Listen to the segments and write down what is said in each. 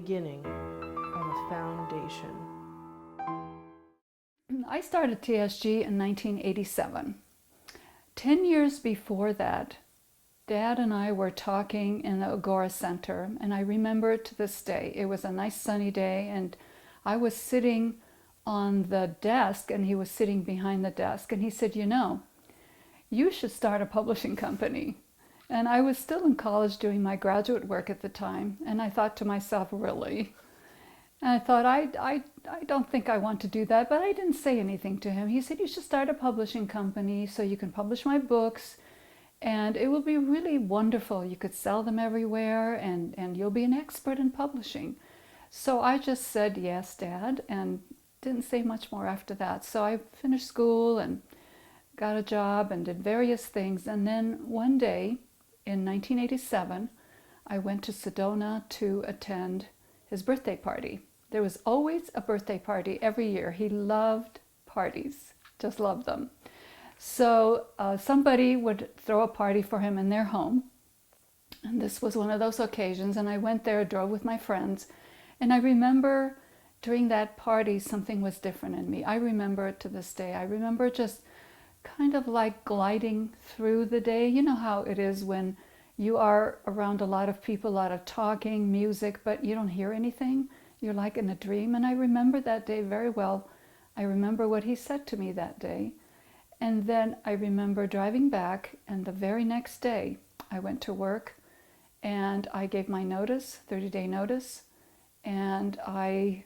Beginning of a foundation. I started TSG in 1987. 10 years before that, Dad and I were talking in the Agora Center, and I remember it to this day. It was a nice sunny day, and I was sitting on the desk, and he was sitting behind the desk, and he said, you should start a publishing company. And I was still in college doing my graduate work at the time, and I thought to myself, really? And I thought, I don't think I want to do that, but I didn't say anything to him. He said, you should start a publishing company so you can publish my books, and it will be really wonderful. You could sell them everywhere, and you'll be an expert in publishing. So I just said, yes, Dad, and didn't say much more after that. So I finished school and got a job and did various things. And then one day in 1987, I went to Sedona to attend his birthday party. There was always a birthday party every year. He loved parties, just loved them. So somebody would throw a party for him in their home. And this was one of those occasions. And I went there, drove with my friends. And I remember during that party, something was different in me. I remember it to this day. I remember just kind of like gliding through the day. You know how it is when you are around a lot of people, a lot of talking, music, but you don't hear anything. You're like in a dream. And I remember that day very well. I remember what he said to me that day. And then I remember driving back, and the very next day I went to work and I gave my notice, 30-day notice, and I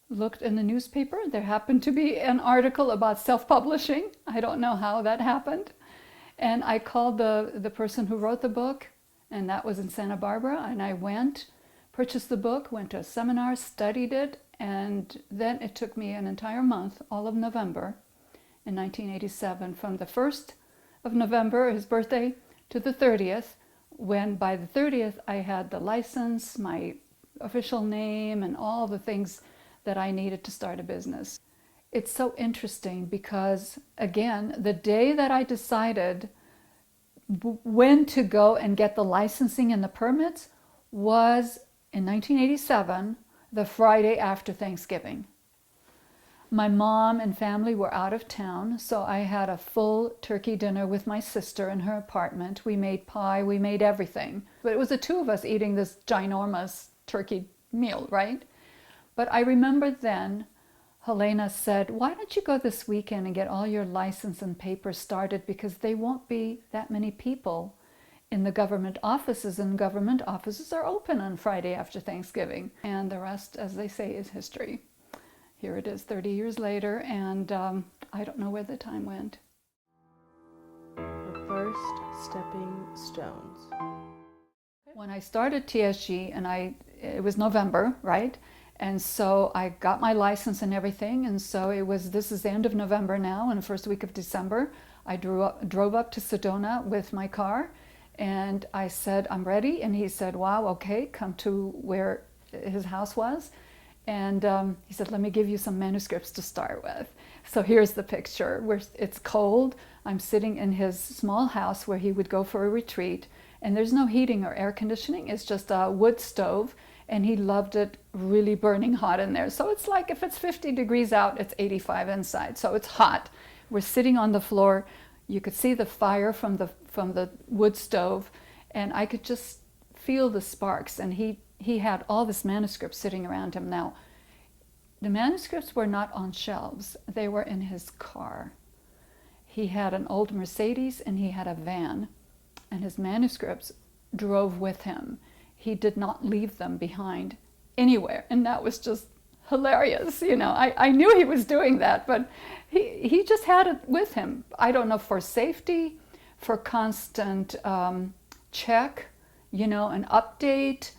looked in the newspaper. There happened to be an article about self-publishing. I don't know how that happened. And I called the person who wrote the book, and that was in Santa Barbara. And I went, purchased the book, went to a seminar, studied it, and then it took me an entire month, all of November in 1987, from the 1st of November, his birthday, to the 30th, when by the 30th I had the license, my official name, and all the things that I needed to start a business. It's so interesting because, again, the day that I decided when to go and get the licensing and the permits was in 1987, the Friday after Thanksgiving. My mom and family were out of town, so I had a full turkey dinner with my sister in her apartment. We made pie, we made everything. But it was the two of us eating this ginormous turkey meal, right? But I remember then Helena said, why don't you go this weekend and get all your license and papers started, because there won't be that many people in the government offices, and government offices are open on Friday after Thanksgiving. And the rest, as they say, is history. Here it is 30 years later, and I don't know where the time went. The first stepping stones. When I started TSG, and it was November, right? And so I got my license and everything, and so this is the end of November now, and the first week of December, I drove up to Sedona with my car, and I said, I'm ready, and he said, wow, okay, come to where his house was, and he said, let me give you some manuscripts to start with. So here's the picture, where it's cold, I'm sitting in his small house where he would go for a retreat, and there's no heating or air conditioning, it's just a wood stove, and he loved it really burning hot in there. So it's like if it's 50 degrees out, it's 85 inside. So it's hot. We're sitting on the floor. You could see the fire from the wood stove, and I could just feel the sparks. And he had all this manuscript sitting around him. Now, the manuscripts were not on shelves. They were in his car. He had an old Mercedes, and he had a van, and his manuscripts drove with him. He did not leave them behind anywhere, and that was just hilarious. I knew he was doing that, but he just had it with him. I don't know, for safety, for constant check, an update,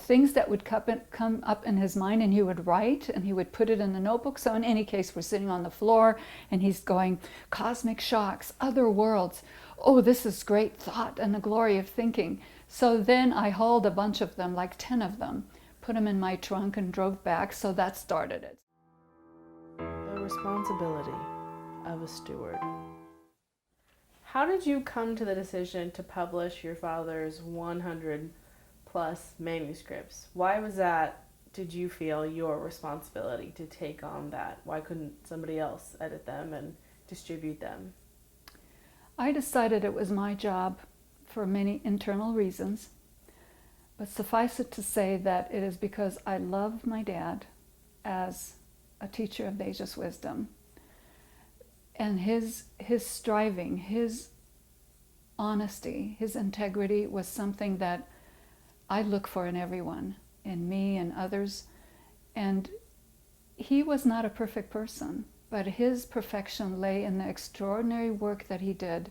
things that would come up in his mind, and he would write, and he would put it in the notebook. So in any case, we're sitting on the floor, and he's going, cosmic shocks, other worlds. Oh, this is great thought and the glory of thinking. So then I hauled a bunch of them, like 10 of them, put them in my trunk and drove back. So that started it. The responsibility of a steward. How did you come to the decision to publish your father's 100+ plus manuscripts. Why was that, did you feel, your responsibility to take on that? Why couldn't somebody else edit them and distribute them? I decided it was my job for many internal reasons, but suffice it to say that it is because I love my dad as a teacher of Ageless Wisdom. And his striving, his honesty, his integrity was something that I look for in everyone, in me and others. And he was not a perfect person, but his perfection lay in the extraordinary work that he did.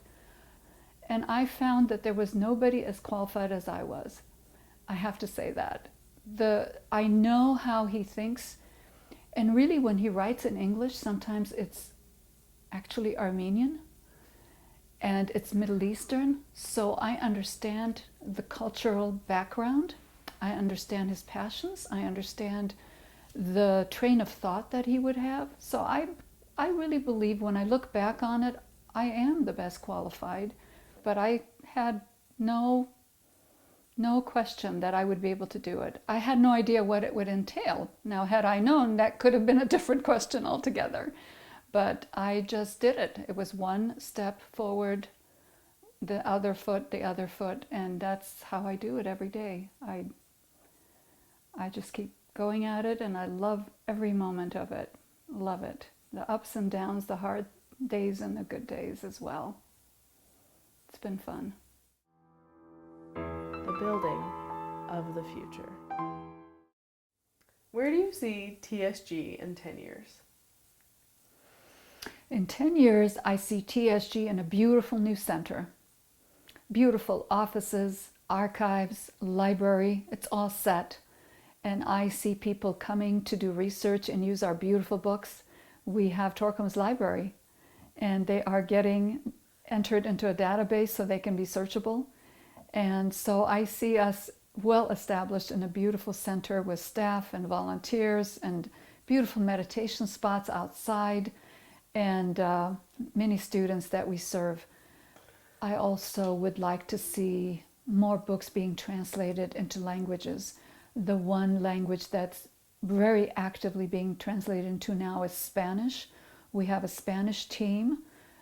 And I found that there was nobody as qualified as I was. I have to say that. I know how he thinks, and really when he writes in English, sometimes it's actually Armenian and it's Middle Eastern, so I understand the cultural background. I understand his passions. I understand the train of thought that he would have. So I really believe when I look back on it, I am the best qualified, but I had no question that I would be able to do it. I had no idea what it would entail. Now, had I known, that could have been a different question altogether. But I just did it. It was one step forward, the other foot, and that's how I do it every day. I just keep going at it, and I love every moment of it. Love it. The ups and downs, the hard days and the good days as well. It's been fun. The building of the future. Where do you see TSG in 10 years? In 10 years, I see TSG in a beautiful new center. Beautiful offices, archives, library, it's all set. And I see people coming to do research and use our beautiful books. We have Torcom's library, and they are getting entered into a database so they can be searchable. And so I see us well established in a beautiful center with staff and volunteers and beautiful meditation spots outside, and many students that we serve. I also would like to see more books being translated into languages. The one language that's very actively being translated into now is Spanish. We have a Spanish team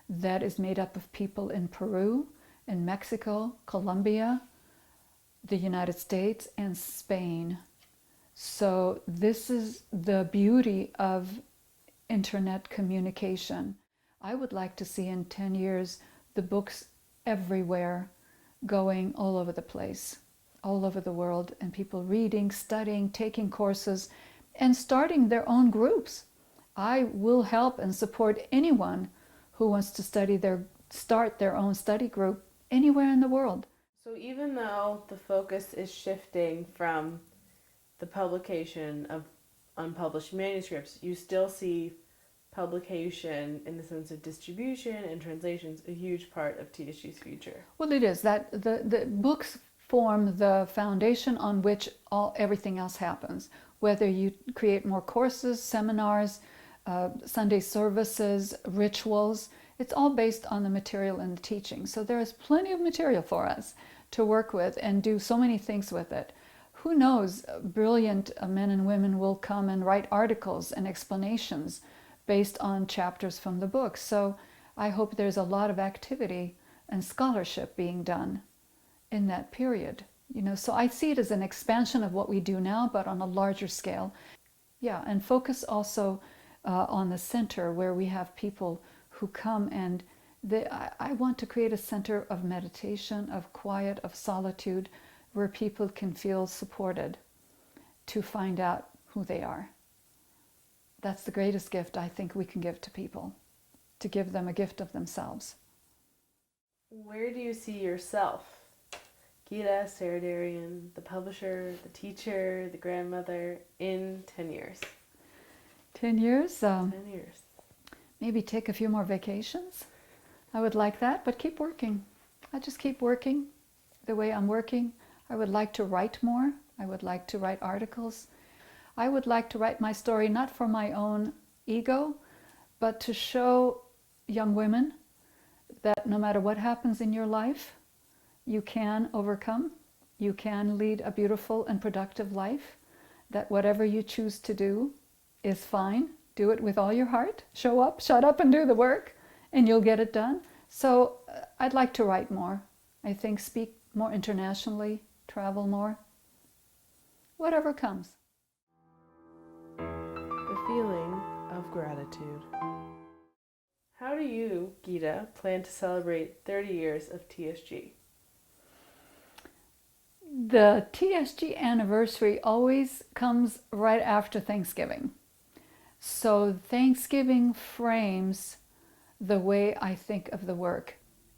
that is made up of people in Peru, in Mexico, Colombia, the United States, and Spain. So this is the beauty of internet communication. I would like to see in 10 years the books everywhere, going all over the place, all over the world, and people reading, studying, taking courses, and starting their own groups. I will help and support anyone who wants to start their own study group anywhere in the world. So even though the focus is shifting from the publication of unpublished manuscripts, you still see publication in the sense of distribution and translations a huge part of TSG's future. Well, it is that the books form the foundation on which everything else happens. Whether you create more courses, seminars, Sunday services, rituals, it's all based on the material and the teaching. So there is plenty of material for us to work with and do so many things with it. Who knows, brilliant men and women will come and write articles and explanations based on chapters from the book. So I hope there's a lot of activity and scholarship being done in that period. So I see it as an expansion of what we do now, but on a larger scale. Yeah, and focus also on the center where we have people who come and I want to create a center of meditation, of quiet, of solitude, where people can feel supported to find out who they are. That's the greatest gift I think we can give to people, to give them a gift of themselves. Where do you see yourself? Gita, Sarah Darian, the publisher, the teacher, the grandmother, in 10 years? 10 years? 10 years. Maybe take a few more vacations. I would like that, but keep working. I just keep working the way I'm working. I would like to write more. I would like to write articles. I would like to write my story not for my own ego, but to show young women that no matter what happens in your life, you can overcome, you can lead a beautiful and productive life, that whatever you choose to do is fine. Do it with all your heart. Show up, shut up, and do the work, and you'll get it done. So I'd like to write more. I think speak more internationally, travel more, whatever comes. The feeling of gratitude. How do you, Gita, plan to celebrate 30 years of TSG? The TSG anniversary always comes right after Thanksgiving. So Thanksgiving frames the way I think of the work.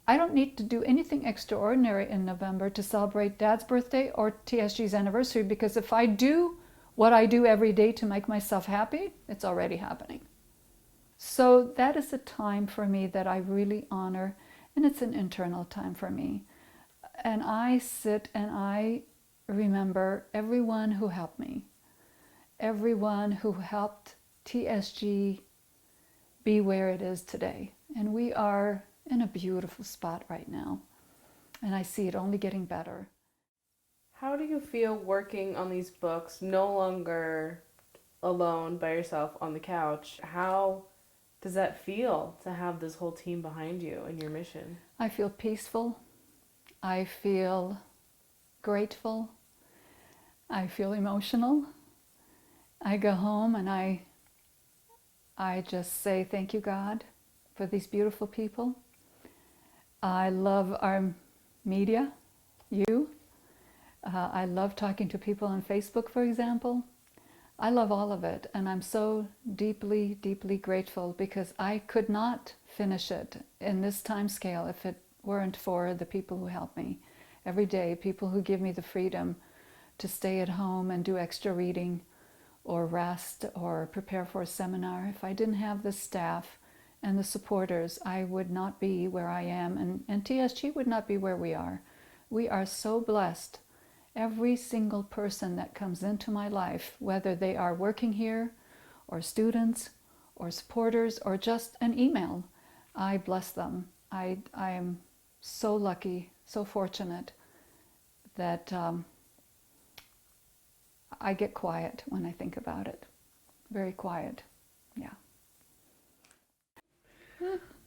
I don't need to do anything extraordinary in November to celebrate Dad's birthday or TSG's anniversary, because if I do what I do every day to make myself happy, it's already happening. So that is a time for me that I really honor, and it's an internal time for me. And I sit and I remember everyone who helped me, everyone who helped TSG be where it is today. And we are in a beautiful spot right now, and I see it only getting better. How do you feel working on these books, no longer alone by yourself on the couch? How does that feel to have this whole team behind you and your mission? I feel peaceful. I feel grateful. I feel emotional. I go home and I just say, thank you, God, for these beautiful people. I love our media, you. I love talking to people on Facebook, for example. I love all of it, and I'm so deeply, deeply grateful, because I could not finish it in this time scale if it weren't for the people who help me every day, people who give me the freedom to stay at home and do extra reading or rest or prepare for a seminar. If I didn't have the staff and the supporters, I would not be where I am, and TSG would not be where we are. We are so blessed. Every single person that comes into my life, whether they are working here or students or supporters or just an email, I bless them. I am so lucky, so fortunate that I get quiet when I think about it. Very quiet, yeah.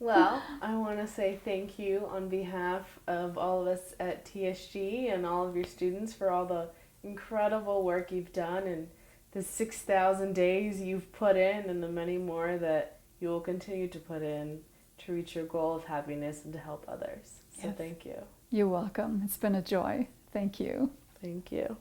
Well, I want to say thank you on behalf of all of us at TSG and all of your students for all the incredible work you've done, and the 6,000 days you've put in, and the many more that you will continue to put in to reach your goal of happiness and to help others. So Yes. Thank you. You're welcome. It's been a joy. Thank you. Thank you.